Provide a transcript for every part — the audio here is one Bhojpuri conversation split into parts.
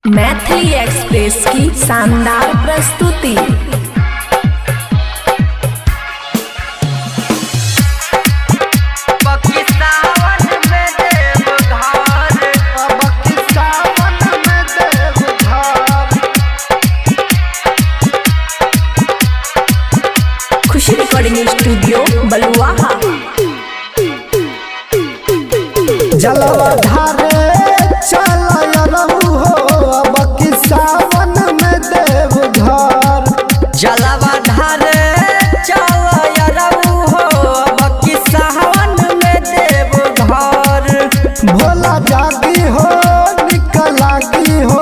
मैथिली एक्सप्रेस की शानदार प्रस्तुति। खुशी रिकॉर्डिंग स्टूडियो बलुआहा। जलवाधारे चल रहू हो अब की सावन में देव घर। जलवाधारे चल रहू हो अब की सावन में देव घर। भोला जागी हो निकलागी हो,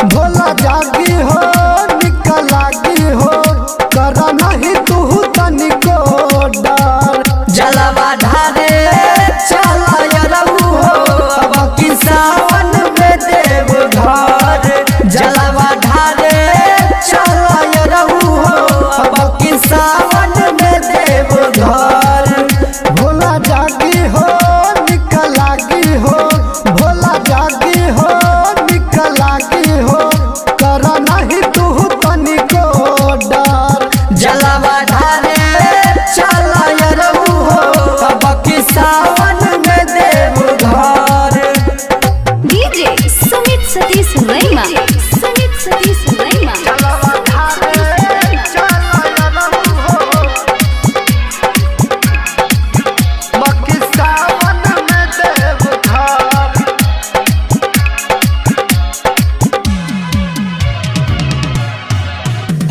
भोला जागी हो निकलागी हो, कर नहीं तू तनिको डर। जलवाधारे चल रहू हो अब की सावन में देव घर। जलवाधारे चल रहू हो अब की सावन में देव घर। भोला जागी हो निकलागी हो, भोला जागी हो निकलागी हो, कर नहीं तू तनिको डर। जलवाधारे चल रहू हो अब की सावन में देव घर। डीजे सुमित सतीश रैमा, सुमित सतीश रैमा।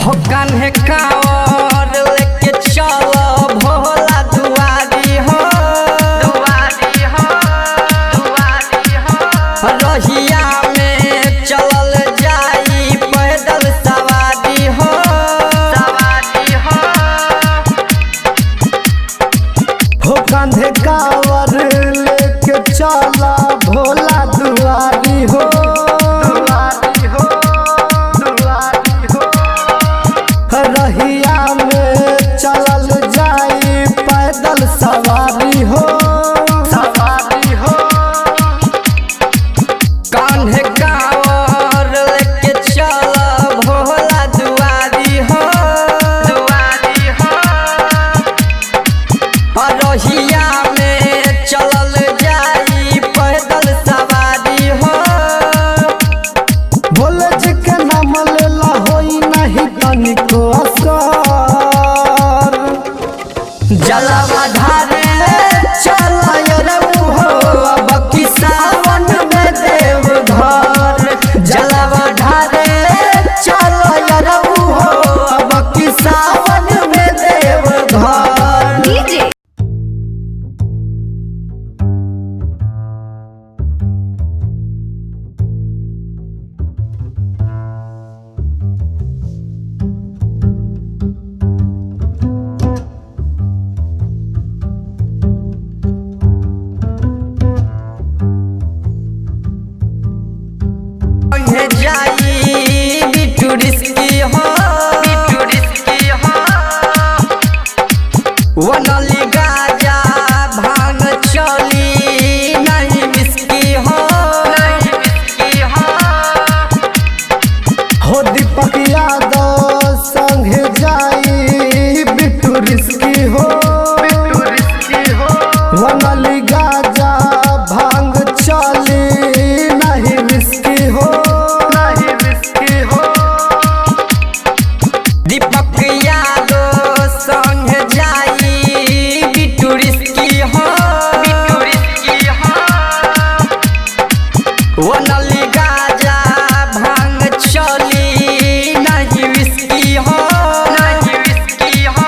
हो कान्हे कांवर लेके चलो भोला दुआरी हो, दुआरी हो, दुआरी हो। रहिया में चलल जाई पैदल सवारी हो, सवारी हो। हो कंधे कांवर लेके चला भोला दुआरी हो, दुआरी हो, दुआरी हो। रहिया में चलल जाई पैदल सवारी हो, सवारी हो। कान्हे कांवर लेके चलो भोला दुआरी हो, दुआरी हो। रहिया में चलल जाई पैदल सवारी हो। भोले जी के नाम लेला होई नहीं तनिको असर। जलवाधारे चल रहू हो अब की सावन में देव घर। जलवाधारे चल रहू हो अब की सावन में देव घर। डीजे हे जाई बिट्टू रिस्की हो, बिट्टू रिस्की हो। वनली गाजा भांग चली नहीं बिस्की हो, नहीं बिस्की हो। हो दीपक यादव संगे जाई बिट्टू रिस्की हो, बिट्टू रिस्की हो। वनली गाजा भांग चली नहीं रिस्की हो, नहीं रिस्की हो। दीपक यादव संग जाई बिट्टू रिस्की हो, बिट्टू रिस्की हो। वनली गाजा भांग चली नहीं विस्की हो, नहीं विस्की हो।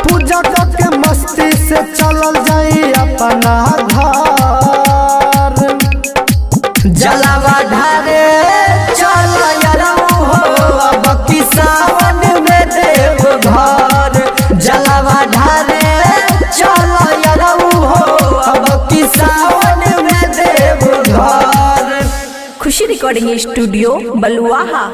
पूजा करके मस्ती से चलल जाई अपना घर। जलवाधारे चल रहू हो अब की सावन में देव घर। जलवाधारे चल रहू हो अब की सावन में देव घर। खुशी रिकॉर्डिंग स्टूडियो बलुआहा।